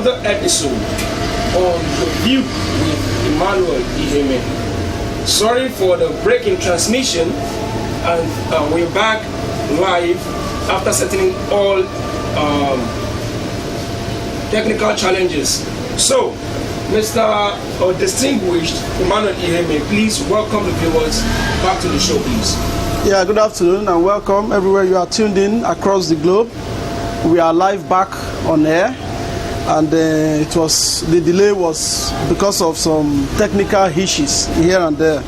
another episode on The View with Emmanuel Iheme. Sorry for the break in transmission, and we're back live after settling all technical challenges. So, Mr. or distinguished Emmanuel Iheme, please welcome the viewers back to the show, please. Yeah, good afternoon and welcome everywhere you are tuned in across the globe. We are live back on air, and the delay was because of some technical issues here and there,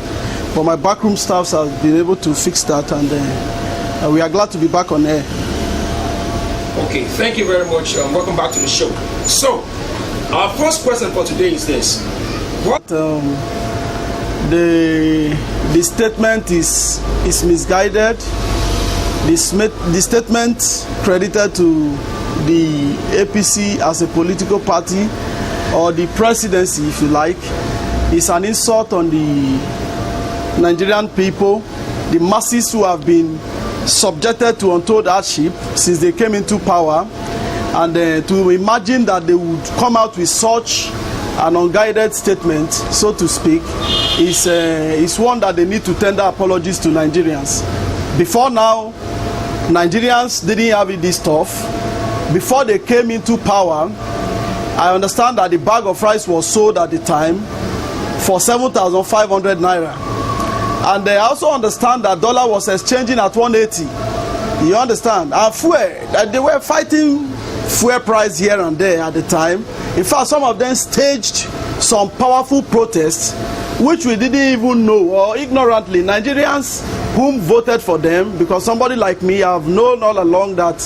but my backroom staffs have been able to fix that, and we are glad to be back on air. Okay, thank you very much. Welcome back to the show. So, our first question for today is this: what the statement is misguided. The statement credited to the APC as a political party, or the presidency, if you like, is an insult on the Nigerian people, the masses who have been subjected to untold hardship since they came into power, and to imagine that they would come out with such an unguided statement, so to speak, is one that they need to tender apologies to Nigerians. Before now, Nigerians didn't have it this tough. Before they came into power, I understand that the bag of rice was sold at the time for 7,500 naira. And I also understand that dollar was exchanging at 180. You understand? And fuel, they were fighting fuel price here and there at the time. In fact, some of them staged some powerful protests, which we didn't even know, or ignorantly, Nigerians whom voted for them, because somebody like me, have known all along that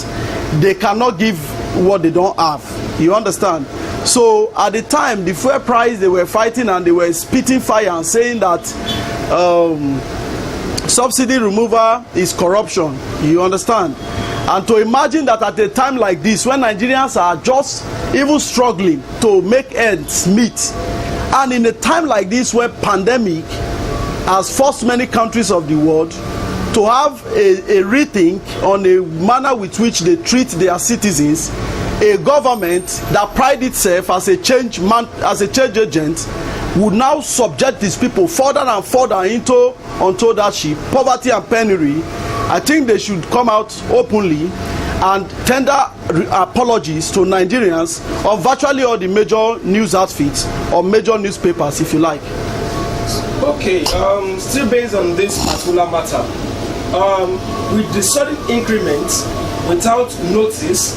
they cannot give what they don't have. You understand? So at the time, the fuel price, they were fighting and they were spitting fire and saying that subsidy removal is corruption. You understand? And to imagine that at a time like this, when Nigerians are just even struggling to make ends meet, and in a time like this where pandemic has forced many countries of the world to have a rethink on a manner with which they treat their citizens, a government that prides itself as a change agent would now subject these people further and further into untold hardship, poverty and penury. I think they should come out openly and tender apologies to Nigerians of virtually all the major news outfits or major newspapers, if you like. Okay, still based on this particular matter, with the sudden increments without notice,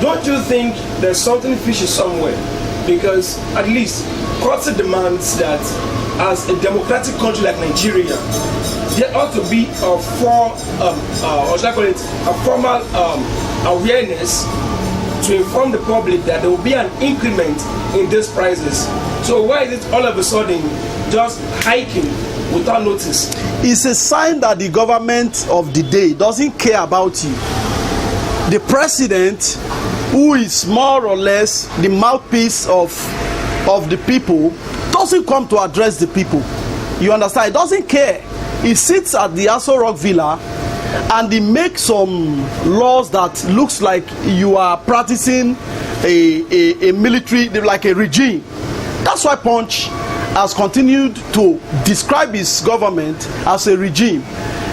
don't you think there's something fishy somewhere? Because at least courts demands that as a democratic country like Nigeria, there ought to be a formal awareness to inform the public that there will be an increment in these prices. So why is it all of a sudden just hiking without notice? It's a sign that the government of the day doesn't care about you. The president, who is more or less the mouthpiece of the people, doesn't come to address the people. You understand? He doesn't care. He sits at the Aso Rock Villa and he makes some laws that looks like you are practicing a military, like a regime. That's why Punch has continued to describe his government as a regime.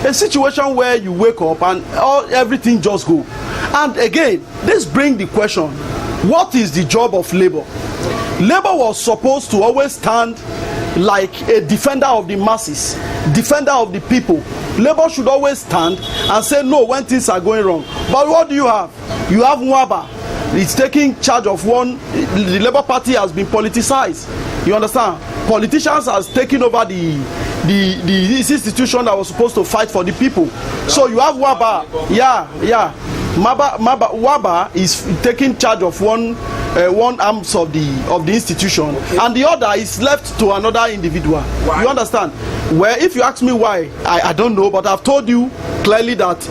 A situation where you wake up and everything just go. And again, this brings the question, what is the job of labor? Labor was supposed to always stand like a defender of the masses, defender of the people. Labor should always stand and say no when things are going wrong. But what do you have? You have Mwaba. It's taking charge of one. The Labour Party has been politicized. You understand? Politicians has taken over this institution that was supposed to fight for the people. So you have Waba. Yeah. Waba is taking charge of one arms of the institution, okay, and the other is left to another individual. Why? You understand? Well, if you ask me why, I don't know, but I've told you clearly that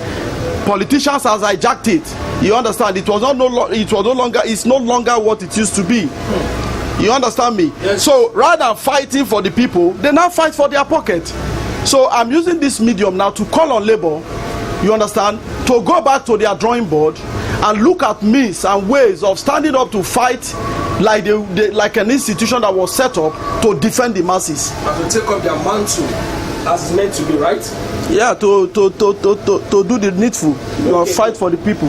politicians has hijacked it. You understand? It's no longer what it used to be. You understand me? Yes. So rather than fighting for the people, they now fight for their pocket. So I'm using this medium now to call on labor You understand? To go back to their drawing board and look at means and ways of standing up to fight like like an institution that was set up to defend the masses. And to take up their mantle as it's meant to be, right? Yeah, to do the needful. You know, fight for the people.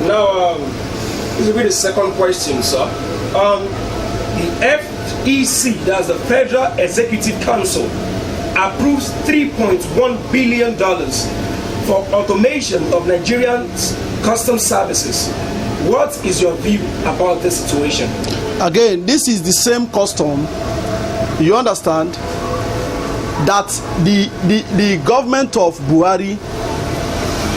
Now, this will be the second question, sir. The FEC, that's the Federal Executive Council, approves $3.1 billion for automation of Nigerians' custom services. What is your view about this situation? Again, this is the same custom, you understand, that the government of Buhari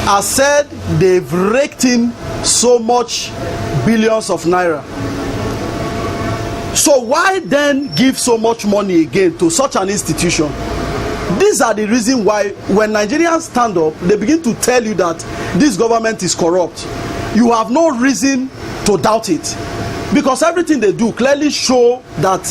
has said they've raked in so much billions of naira. So why then give so much money again to such an institution? These are the reasons why when Nigerians stand up, they begin to tell you that this government is corrupt. You have no reason to doubt it, because everything they do clearly show that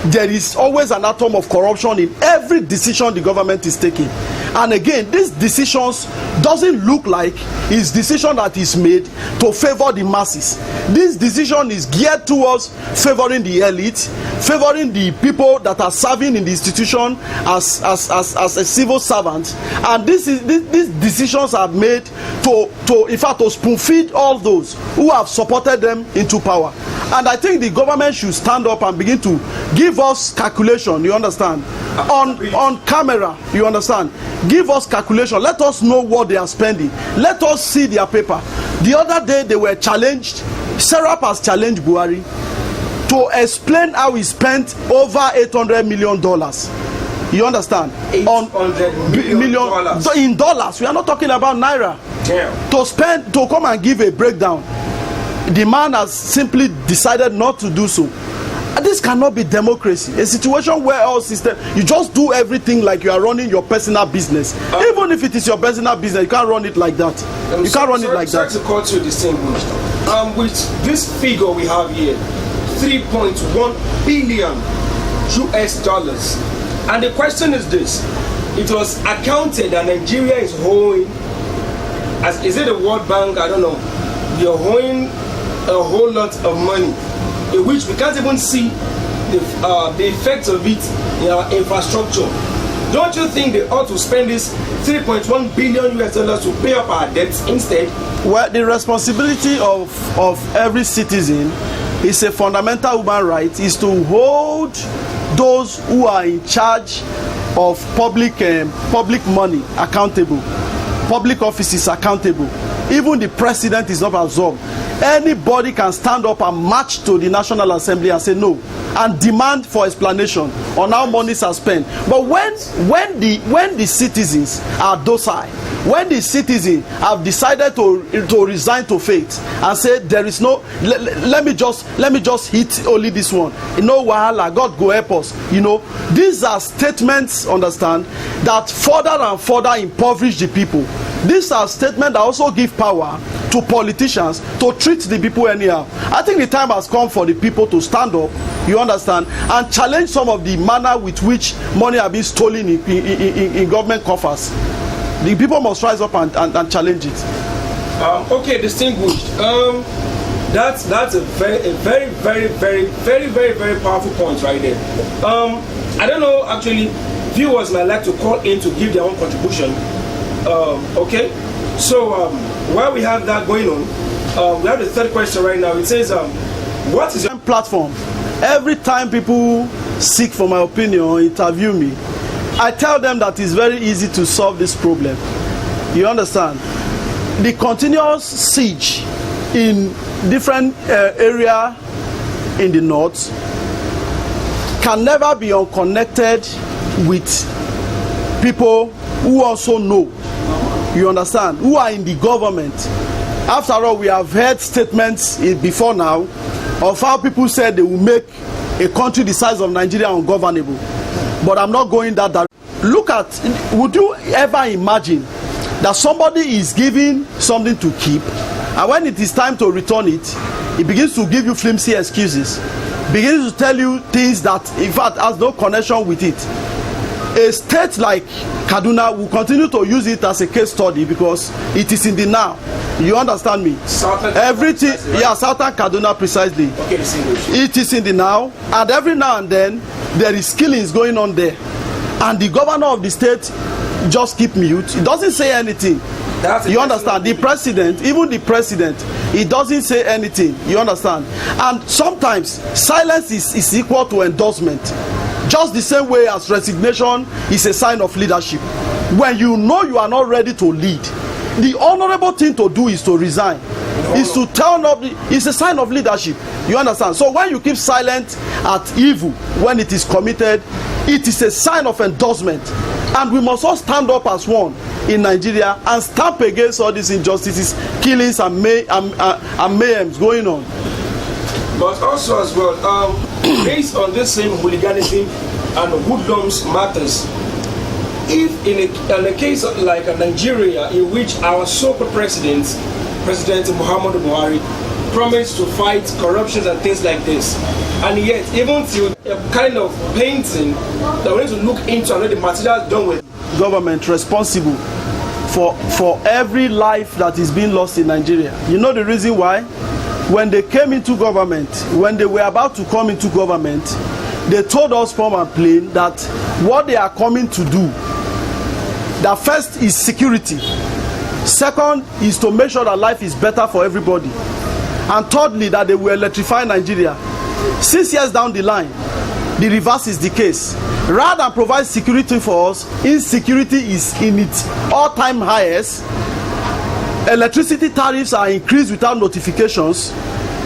there is always an atom of corruption in every decision the government is taking. And again, these decisions doesn't look like it's decision that is made to favor the masses. This decision is geared towards favoring the elite, favoring the people that are serving in the institution as a civil servant. And these decisions are made to in fact to spoon feed all those who have supported them into power. And I think the government should stand up and begin to give us calculation, you understand, on camera, you understand. Give us calculation. Let us know what they are spending. Let us see their paper. The other day they were challenged. Serap has challenged Buhari to explain how he spent over $800 million. You understand? $800 million in dollars. We are not talking about naira. Damn. To come and give a breakdown. The man has simply decided not to do so. And this cannot be democracy. A situation where all system, you just do everything like you are running your personal business. Even if it is your personal business, you can't run it like that. You can't run it like that. Sorry to cut you distinguished. With this figure we have here, 3.1 billion US dollars. And the question is this: it was accounted that Nigeria is owing, as is it the World Bank? I don't know. You're owing a whole lot of money, in which we can't even see the effects of it in our infrastructure. Don't you think they ought to spend this 3.1 billion US dollars to pay up our debts instead? Well, the responsibility of every citizen is a fundamental human right, is to hold those who are in charge of public money accountable, public offices accountable. Even the president is not absorbed. Anybody can stand up and march to the National Assembly and say no, and demand for explanation on how monies are spent. But when the citizens are docile, when the citizens have decided to resign to fate and say there is no, let me just hit only this one, no wahala, God go help us. You know, these are statements, understand, that further and further impoverish the people. These are statements that also give power to politicians to treat the people anyhow. I think the time has come for the people to stand up, you understand, and challenge some of the manner with which money are being stolen in government coffers. The people must rise up and challenge it. Okay, distinguished. That's a very powerful point right there. I don't know, actually, viewers might like to call in to give their own contribution. Okay, so while we have that going on, we have the third question right now. It says, what is your platform? Every time people seek for my opinion or interview me, I tell them that it's very easy to solve this problem. You understand? The continuous siege in different area in the north can never be unconnected with people who also know, you understand, who are in the government. After all, we have heard statements before now of how people said they will make a country the size of Nigeria ungovernable. But I'm not going that direction. Look at, would you ever imagine that somebody is giving something to keep, and when it is time to return it, he begins to give you flimsy excuses, begins to tell you things that in fact has no connection with it. A state like Kaduna will continue to use it as a case study because it is in the now. You understand me? Southern Everything, precisely, right? yeah, Southern Kaduna precisely. Okay, distinguished. It is in the now, and every now and then there is killings going on there, and the governor of the state just keep mute. He doesn't say anything. You understand? The president, even the president, he doesn't say anything. You understand? And sometimes silence is equal to endorsement. Just the same way as resignation is a sign of leadership. When you know you are not ready to lead, the honorable thing to do is to resign. Is to turn up. It's a sign of leadership. You understand? So when you keep silent at evil when it is committed, it is a sign of endorsement. And we must all stand up as one in Nigeria and stamp against all these injustices, killings and mayhems going on. But also as well, based on this same hooliganism and hoodlums matters, if in a case like Nigeria, in which our so-called President Muhammadu Buhari, promised to fight corruption and things like this, and yet even till a kind of painting that we need to look into and know the material done with government responsible for every life that is being lost in Nigeria. You know the reason why? When they came into government, when they were about to come into government, they told us from and plain that what they are coming to do, that first is security, second is to make sure that life is better for everybody, and thirdly that they will electrify Nigeria. 6 years down the line, the reverse is the case. Rather than provide security for us, insecurity is in its all-time highest. Electricity tariffs are increased without notifications.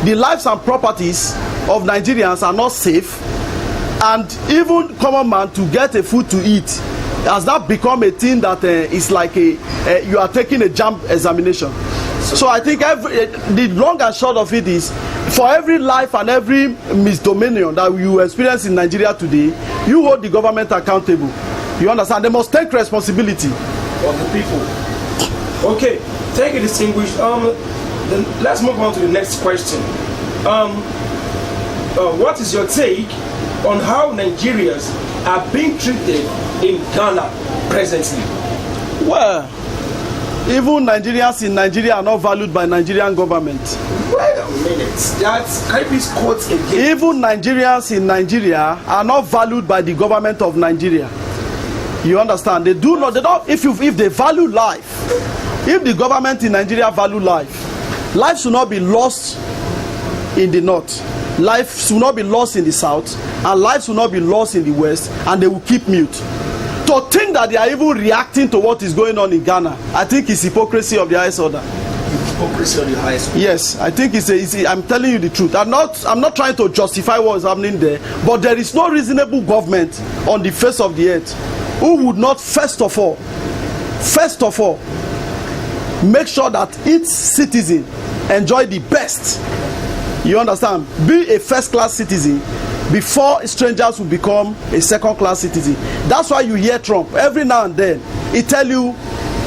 The lives and properties of Nigerians are not safe, and even common man to get a food to eat has now become a thing that is like you are taking a JAMB examination. So I think the long and short of it is, for every life and every misdominion that you experience in Nigeria today, you hold the government accountable. You understand? They must take responsibility of the people. Okay, thank you, distinguished. Then let's move on to the next question. What is your take on how Nigerians are being treated in Ghana presently? Well, even Nigerians in Nigeria are not valued by Nigerian government. Wait a minute. Can you please quote again? Even Nigerians in Nigeria are not valued by the government of Nigeria. You understand? They do not. They don't. If they value life, if the government in Nigeria value life, life should not be lost in the north. Life should not be lost in the south, and life should not be lost in the west, and they will keep mute. To think that they are even reacting to what is going on in Ghana, I think it's hypocrisy of the highest order. Hypocrisy of the highest order. Yes, I think I'm telling you the truth. I'm not trying to justify what is happening there, but there is no reasonable government on the face of the earth who would not first of all make sure that each citizen enjoy the best. You understand? Be a first-class citizen before strangers will become a second-class citizen. That's why you hear Trump every now and then. He tell you,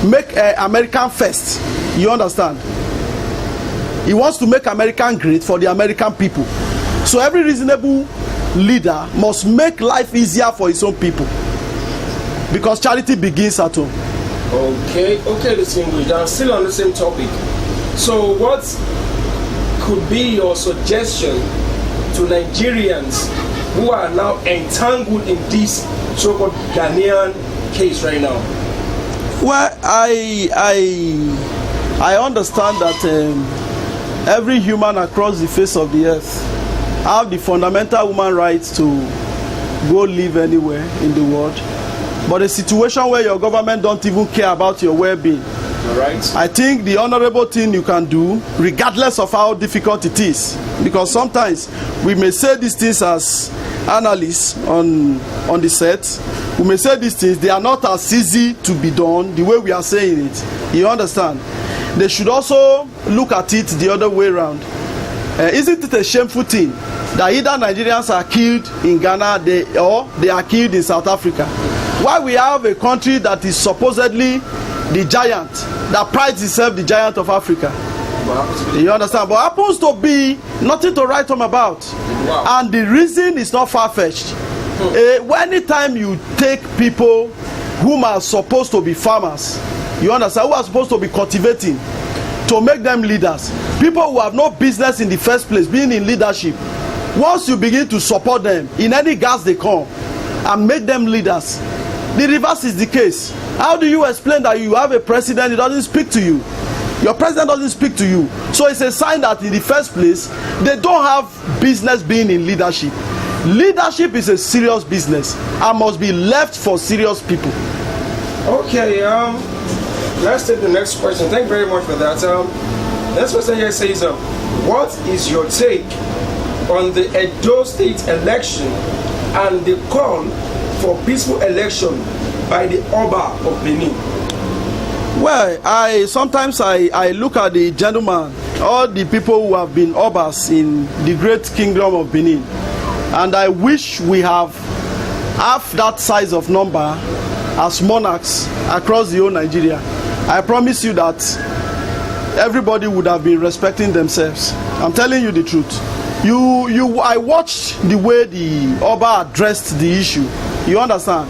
make American first. You understand? He wants to make American great for the American people. So every reasonable leader must make life easier for his own people, because charity begins at home. Okay, distinguished. I'm still on the same topic. So what could be your suggestion to Nigerians who are now entangled in this so-called Ghanaian case right now? Well, I understand that every human across the face of the earth have the fundamental human rights to go live anywhere in the world. But a situation where your government don't even care about your well-being, right? I think the honorable thing you can do, regardless of how difficult it is, because sometimes we may say these things as analysts on the set, we may say these things, they are not as easy to be done the way we are saying it. You understand? They should also look at it the other way around. Isn't it a shameful thing that either Nigerians are killed in Ghana or they are killed in South Africa? Why we have a country that is supposedly the giant, that prides itself the giant of Africa? You understand? But happens to be nothing to write home about. Wow. And the reason is not far-fetched. Anytime you take people whom are supposed to be farmers, you understand, who are supposed to be cultivating, to make them leaders, people who have no business in the first place being in leadership, once you begin to support them in any gas they come and make them leaders, the reverse is the case. How do you explain that you have a president who doesn't speak to you? Your president doesn't speak to you. So it's a sign that in the first place, they don't have business being in leadership. Leadership is a serious business and must be left for serious people. Okay, let's take the next question. Thank you very much for that. Next question here says, what is your take on the Edo State election and the call for peaceful election by the Oba of Benin? Well, I sometimes look at the gentleman, all the people who have been Obas in the great kingdom of Benin, and I wish we have half that size of number as monarchs across the whole Nigeria. I promise you that everybody would have been respecting themselves. I'm telling you the truth. I watched the way the Oba addressed the issue. You understand?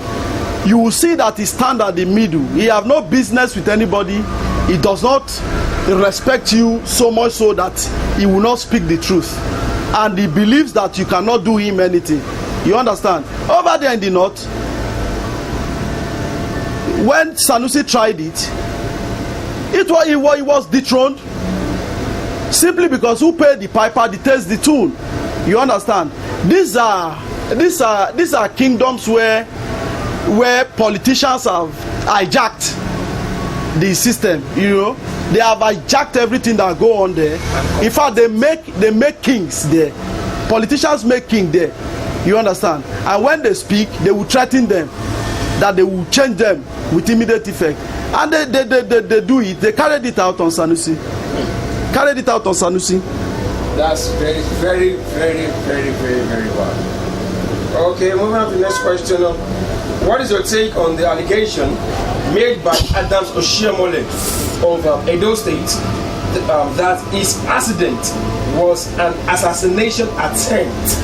You will see that he stand at the middle. He have no business with anybody. He does not respect you so much so that he will not speak the truth. And he believes that you cannot do him anything. You understand? Over there in the north, when Sanusi tried it, he was dethroned simply because who paid the piper dictates the tune. You understand? These are kingdoms where politicians have hijacked the system. You know, they have hijacked everything that go on there. In fact, they make kings there. Politicians make king there. You understand? And when they speak, they will threaten them that they will change them with immediate effect. And they do it. They carried it out on Sanusi. That's very, very, very, very, very, very bad. Okay, moving on to the next question. What is your take on the allegation made by Adams Oshiomhole of Edo State that his accident was an assassination attempt?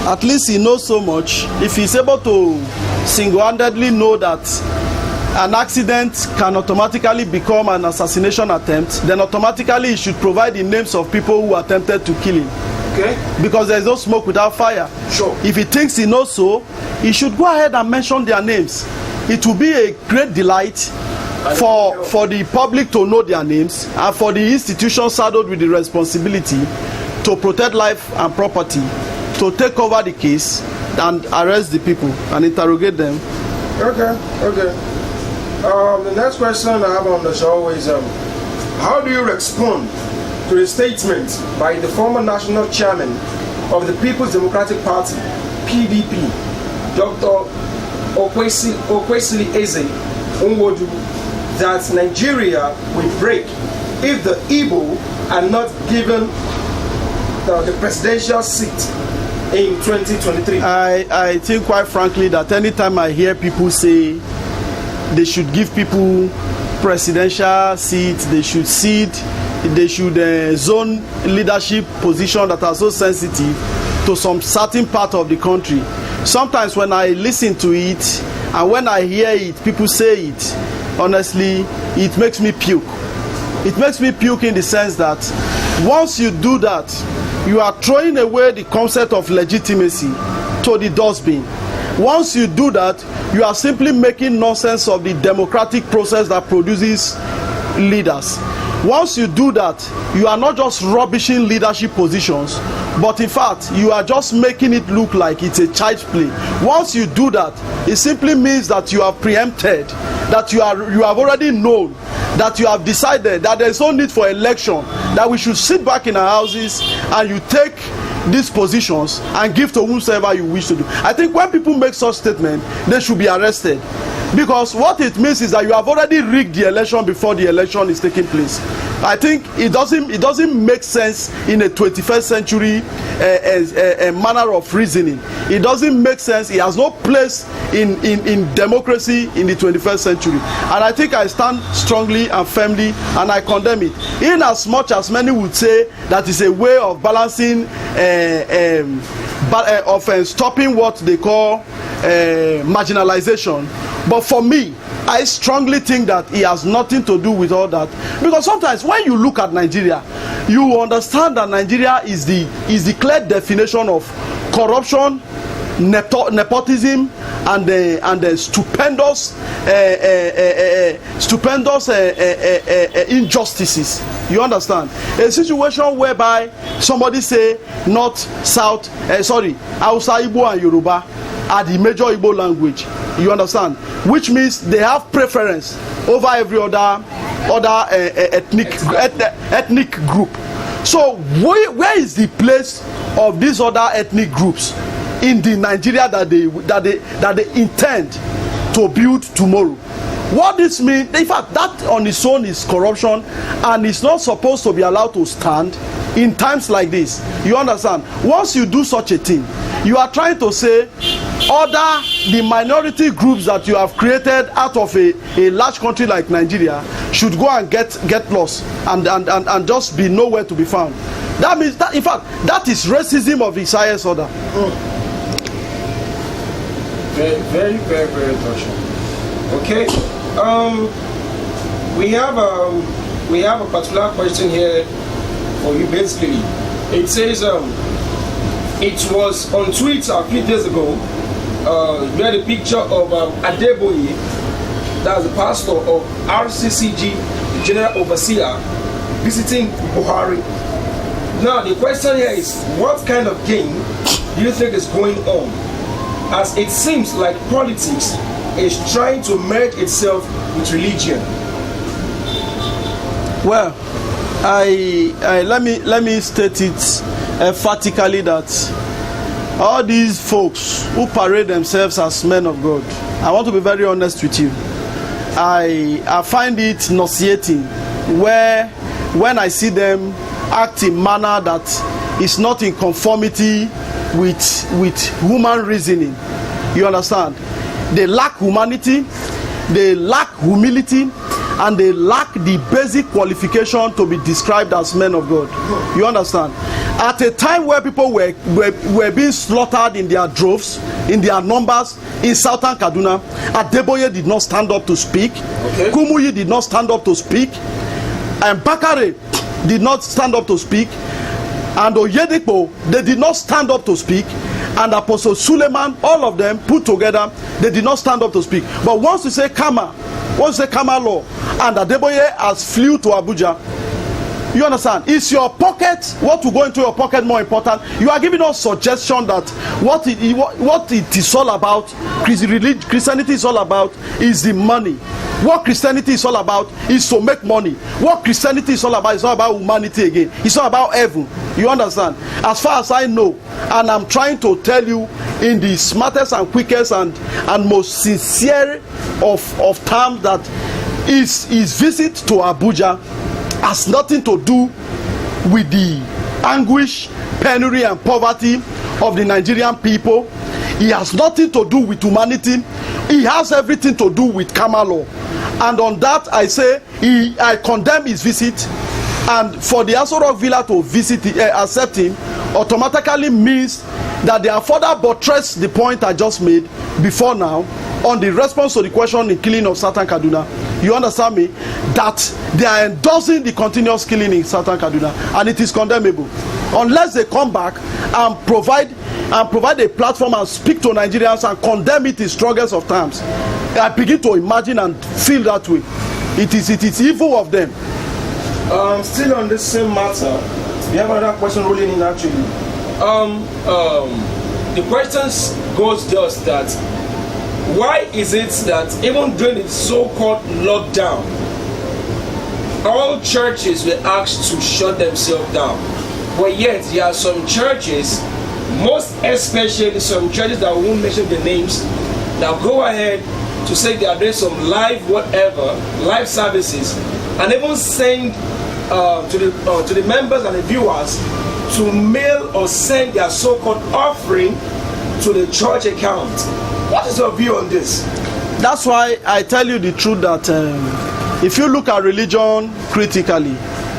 At least he knows so much. If he's able to single-handedly know that an accident can automatically become an assassination attempt, then automatically he should provide the names of people who attempted to kill him. Okay. Because there is no smoke without fire. Sure. If he thinks he knows so, he should go ahead and mention their names. It will be a great delight for the public to know their names and for the institution saddled with the responsibility to protect life and property to take over the case and arrest the people and interrogate them. Okay. The next question I have on the show is, how do you respond to the statement by the former national chairman of the People's Democratic Party, PDP, Dr. Okwesili Eze Nwodu, that Nigeria will break if the Igbo are not given the presidential seat in 2023? I think quite frankly that anytime I hear people say they should give people presidential seats, they should zone leadership position that are so sensitive to some certain part of the country. Sometimes when I listen to it and when I hear it, people say it, honestly, it makes me puke. It makes me puke in the sense that once you do that, you are throwing away the concept of legitimacy to the dustbin. Once you do that, you are simply making nonsense of the democratic process that produces leaders. Once you do that, you are not just rubbishing leadership positions, but in fact, you are just making it look like it's a child's play. Once you do that, it simply means that you have preempted, that you have already known, that you have decided that there is no need for election, that we should sit back in our houses and you take these positions and give to whomsoever you wish to do. I think when people make such statements, they should be arrested, because what it means is that you have already rigged the election before the election is taking place. I think it doesn't make sense in a 21st century manner of reasoning. It doesn't make sense. It has no place in democracy in the 21st century. And I think I stand strongly and firmly and I condemn it. In as much as many would say that is a way of balancing stopping what they call marginalization. But for me, I strongly think that it has nothing to do with all that, because sometimes when you look at Nigeria, you understand that Nigeria is the clear definition of corruption, nepotism, and the stupendous injustices. You understand? A situation whereby somebody say North, South, Hausa, Igbo and Yoruba are the major Igbo language. You understand? Which means they have preference over every other ethnic group. So where is the place of these other ethnic groups in the Nigeria that they intend to build tomorrow? What this means, in fact, that on its own is corruption, and it's not supposed to be allowed to stand in times like this. You understand? Once you do such a thing, you are trying to say the minority groups that you have created out of a large country like Nigeria should go and get lost and just be nowhere to be found. That means that, in fact, that is racism of its highest order. Very, very, very, very touching. Okay. We have a particular question here for you. Basically, it says it was on Twitter a few days ago. We had a picture of Adeboye, that's the pastor of RCCG, the General Overseer, visiting Buhari. Now the question here is, what kind of game do you think is going on? As it seems like politics is trying to merge itself with religion. Well, let me state it emphatically that all these folks who parade themselves as men of God, I want to be very honest with you, I find it nauseating when I see them act in manner that is not in conformity with human reasoning. You understand? They lack humanity, they lack humility, and they lack the basic qualification to be described as men of God. You understand? At a time where people were being slaughtered in their droves, in their numbers in southern Kaduna, Adeboye did not stand up to speak. Okay. Kumuyi did not stand up to speak, and Bakare did not stand up to speak, and Oyedepo, they did not stand up to speak, and Apostle Suleiman, all of them put together, they did not stand up to speak. But once you say Kama law, and Adeboye has flew to Abuja, you understand? Is your pocket, what will go into your pocket, more important? You are giving us suggestion that what it is all about, Christianity is all about, is the money. What Christianity is all about is to make money. What Christianity is all about is not about humanity again. It's not about heaven. You understand? As far as I know, and I'm trying to tell you in the smartest and quickest and most sincere of terms, that his visit to Abuja has nothing to do with the anguish, penury and poverty of the Nigerian people. It has nothing to do with humanity. It has everything to do with Kama law. And on that, I say I condemn his visit. And for the Aso Rock Villa to accept him automatically means that they have further buttressed the point I just made before now on the response to the question in killing of Southern Kaduna. You understand me? That they are endorsing the continuous killing in Southern Kaduna, and it is condemnable. Unless they come back and provide a platform and speak to Nigerians and condemn it in strongest of terms, I begin to imagine and feel that way. It is evil of them. Still on this same matter, we have another question rolling in actually. The questions goes just that, why is it that even during the so-called lockdown, all churches were asked to shut themselves down, but yet there are some churches, most especially some churches that won't mention the names, that go ahead to say they are doing some live services, and even send to the members and the viewers to mail or send their so-called offering to the church account. What is your view on this? That's why I tell you the truth that if you look at religion critically,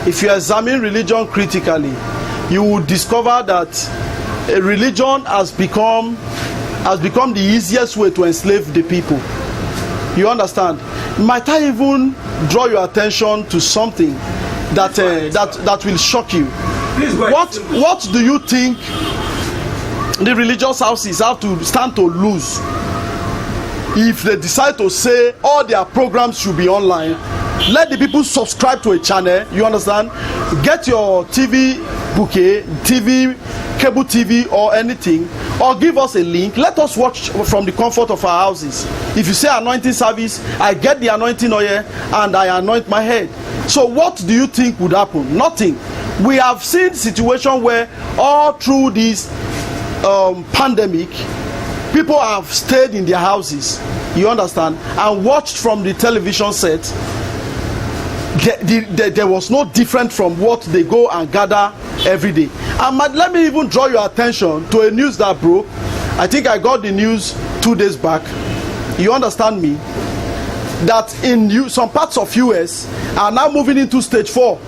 if you examine religion critically, you will discover that a religion has become the easiest way to enslave the people. You understand? Might I even draw your attention to something that will shock you? What do you think the religious houses have to stand to lose if they decide to say all their programs should be online? Let the people subscribe to a channel. You understand? Get your TV bouquet, cable TV or anything, or give us a link. Let us watch from the comfort of our houses. If you say anointing service, I get the anointing oil and I anoint my head. So what do you think would happen? Nothing. We have seen situation where all through this pandemic, people have stayed in their houses, you understand, and watched from the television set. There was no different from what they go and gather every day. And let me even draw your attention to a news that broke. I think I got the news 2 days back. You understand me? That in some parts of US are now moving into stage 4.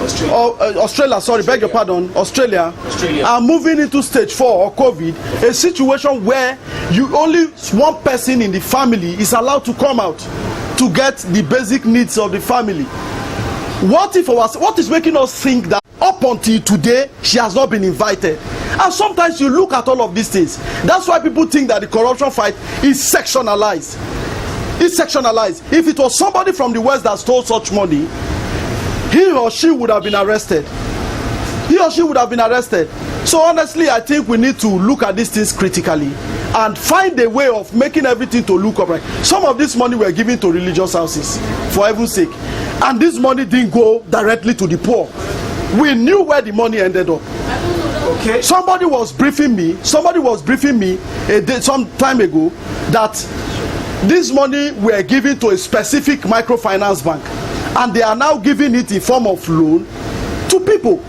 Australia, sorry, beg your pardon. Australia are moving into stage 4 or COVID, a situation where only one person in the family is allowed to come out to get the basic needs of the family. What is making us think that up until today she has not been invited? And sometimes you look at all of these things. That's why people think that the corruption fight is sectionalized. It's sectionalized. If it was somebody from the West that stole such money, he or she would have been arrested. He or she would have been arrested. So honestly, I think we need to look at these things critically and find a way of making everything to look upright. Some of this money were given to religious houses, for heaven's sake, and this money didn't go directly to the poor. We knew where the money ended up. Okay. Somebody was briefing me some time ago that this money were given to a specific microfinance bank, and they are now giving it in form of loan to people.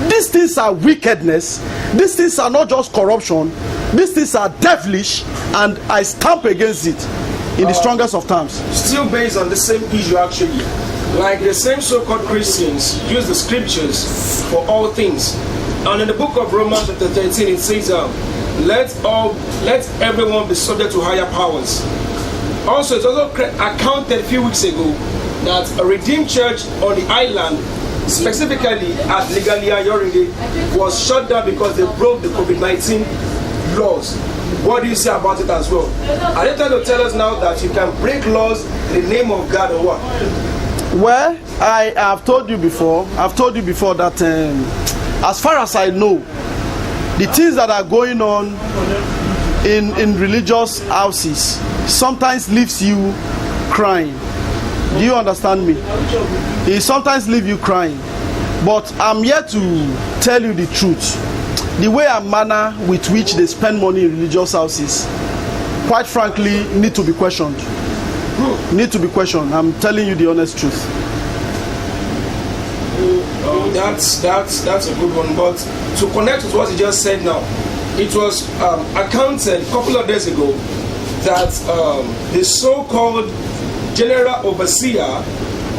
These things are wickedness. These things are not just corruption. These things are devilish, and I stamp against it in the strongest of terms. Still based on the same issue, actually, like the same so-called Christians use the scriptures for all things. And in the book of Romans chapter 13, it says, let everyone be subject to higher powers. Also, it's also accounted a few weeks ago that a redeemed church on the island, specifically at Legalia Yorinde, was shut down because they broke the COVID-19 laws. What do you say about it as well? Are they trying to tell us now that you can break laws in the name of God or what? Well, I have told you before that as far as I know, the things that are going on in religious houses sometimes leaves you crying. Do you understand me? It sometimes leaves you crying. But I'm here to tell you the truth. The way and manner with which they spend money in religious houses, quite frankly, need to be questioned. Need to be questioned. I'm telling you the honest truth. That's a good one. But to connect with what you just said now, it was accounted a couple of days ago that the so-called general overseer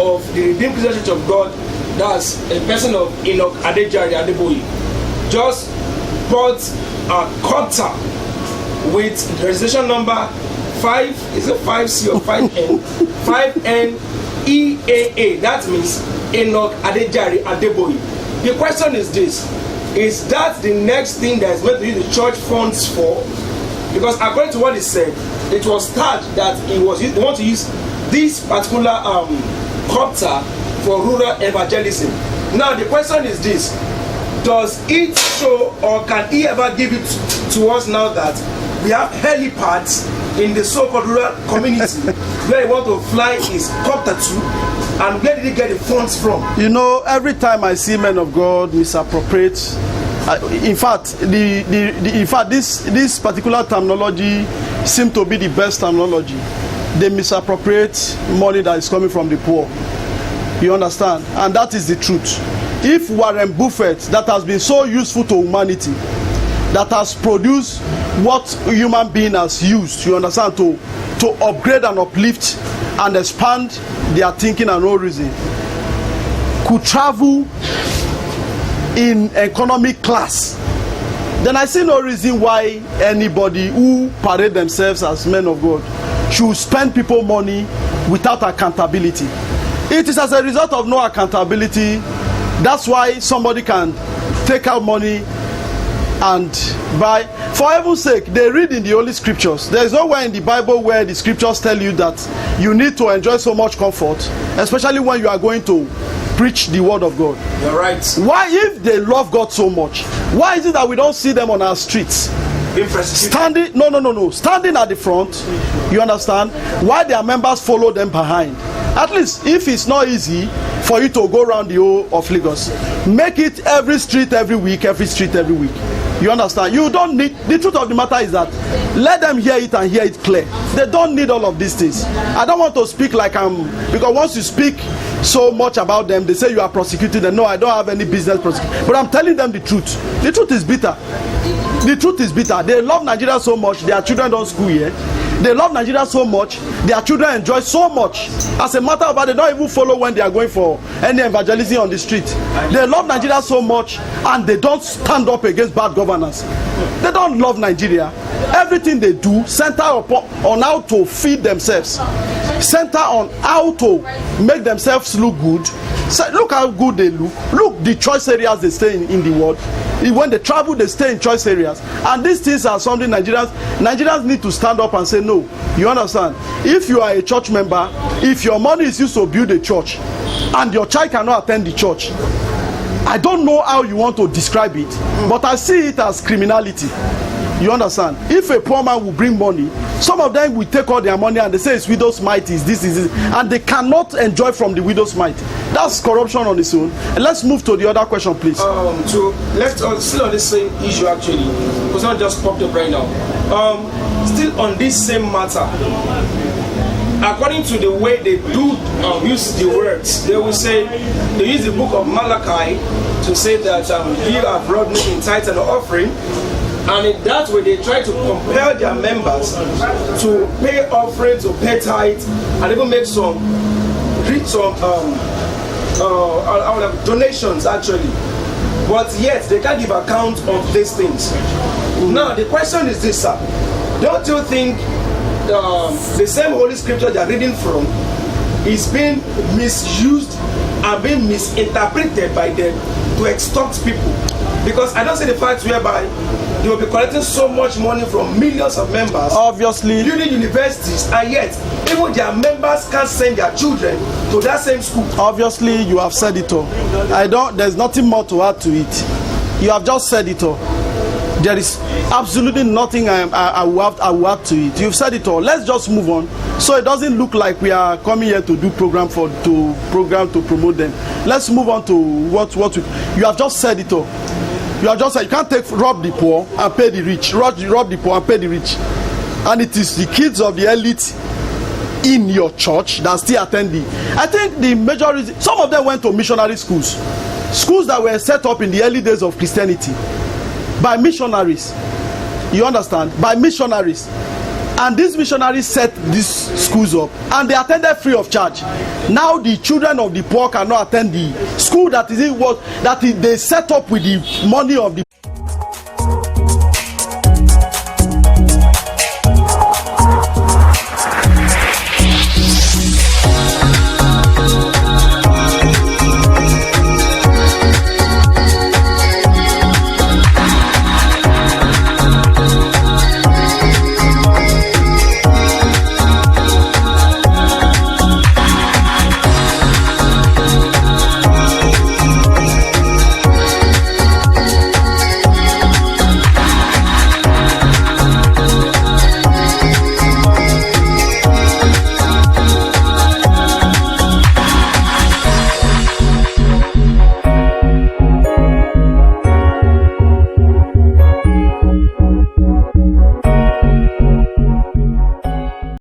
of the Redeemed Christian Church of God, that's a person of Enoch Adejari Adeboye, just bought a copter with registration number 5, is it 5C or 5N? 5NEAA. That means Enoch Adejari Adeboye. The question is this: is that the next thing that is meant to use the church funds for? Because according to what he said, it was thought that he want to use this particular copter for rural evangelism. Now the question is this: does it show, or can he ever give it to us now that we have helipads in the so-called rural community where he want to fly his copter to? And where did he get the funds from? You know, every time I see men of God misappropriate, in fact, this particular terminology seems to be the best terminology. They misappropriate money that is coming from the poor. You understand? And that is the truth. If Warren Buffett, that has been so useful to humanity, that has produced what human being has used, you understand, to upgrade and uplift and expand their thinking and no reason, could travel in economic class then I see no reason why anybody who parade themselves as men of God should spend people money without accountability. It is as a result of no accountability. That's why somebody can take out money and buy. For heaven's sake, they read in the Holy Scriptures. There is nowhere in the Bible where the Scriptures tell you that you need to enjoy so much comfort, especially when you are going to preach the word of God. You're right. Why, if they love God so much, why is it that we don't see them on our streets? Standing, standing at the front, you understand, while their members follow them behind. At least, if it's not easy for you to go around the whole of Lagos, make it every street every week, every street every week. You understand? You don't need, the truth of the matter is that let them hear it and hear it clear. They don't need all of these things. I don't want to speak like because once you speak so much about them, they say you are prosecuting them. No, I don't have any business prosecuting. But I'm telling them the truth. The truth is bitter. The truth is bitter. They love Nigeria so much, their children don't school here. They love Nigeria so much, their children enjoy so much. As a matter of fact, they don't even follow when they are going for any evangelism on the street. They love Nigeria so much and they don't stand up against bad governance. They don't love Nigeria. Everything they do center on how to feed themselves, center on how to make themselves look good. So look how good they look. Look the choice areas they stay in the world. When they travel, they stay in choice areas. And these things are something Nigerians need to stand up and say no. You understand? If you are a church member, if your money is used to build a church and your child cannot attend the church, I don't know how you want to describe it, but I see it as criminality. You understand? If a poor man will bring money, some of them will take all their money and they say it's widow's mite, is this, and they cannot enjoy from the widow's mite. That's corruption on its own. And let's move to the other question, please. Let's still on the same issue actually, because I just popped up right now. Still on this same matter. According to the way they do use the words, they will say, they use the book of Malachi to say that ye have robbed me in tithe and offering, and in that way they try to compel their members to pay offerings, to pay tithe, and even make some donations actually. But yet they can't give account of these things. Now the question is this, sir. Don't you think the same Holy Scripture they are reading from is being misused and being misinterpreted by them to extort people? Because I don't see the fact whereby they will be collecting so much money from millions of members, obviously building universities, and yet even their members can't send their children to that same school. Obviously, you have said it all. There's nothing more to add to it. You have just said it all. There is absolutely nothing I will add to it. You've said it all. Let's just move on, so it doesn't look like we are coming here to do program to promote them. Let's move on to what you have just said it all. You have just said you can't rob the poor and pay the rich. Rob the poor and pay the rich. And it is the kids of the elite in your church that still attend I think the majority, some of them went to missionary schools that were set up in the early days of Christianity by missionaries. You understand? By missionaries. And these missionaries set these schools up and they attended free of charge. Now the children of the poor cannot attend the school they set up with the money of the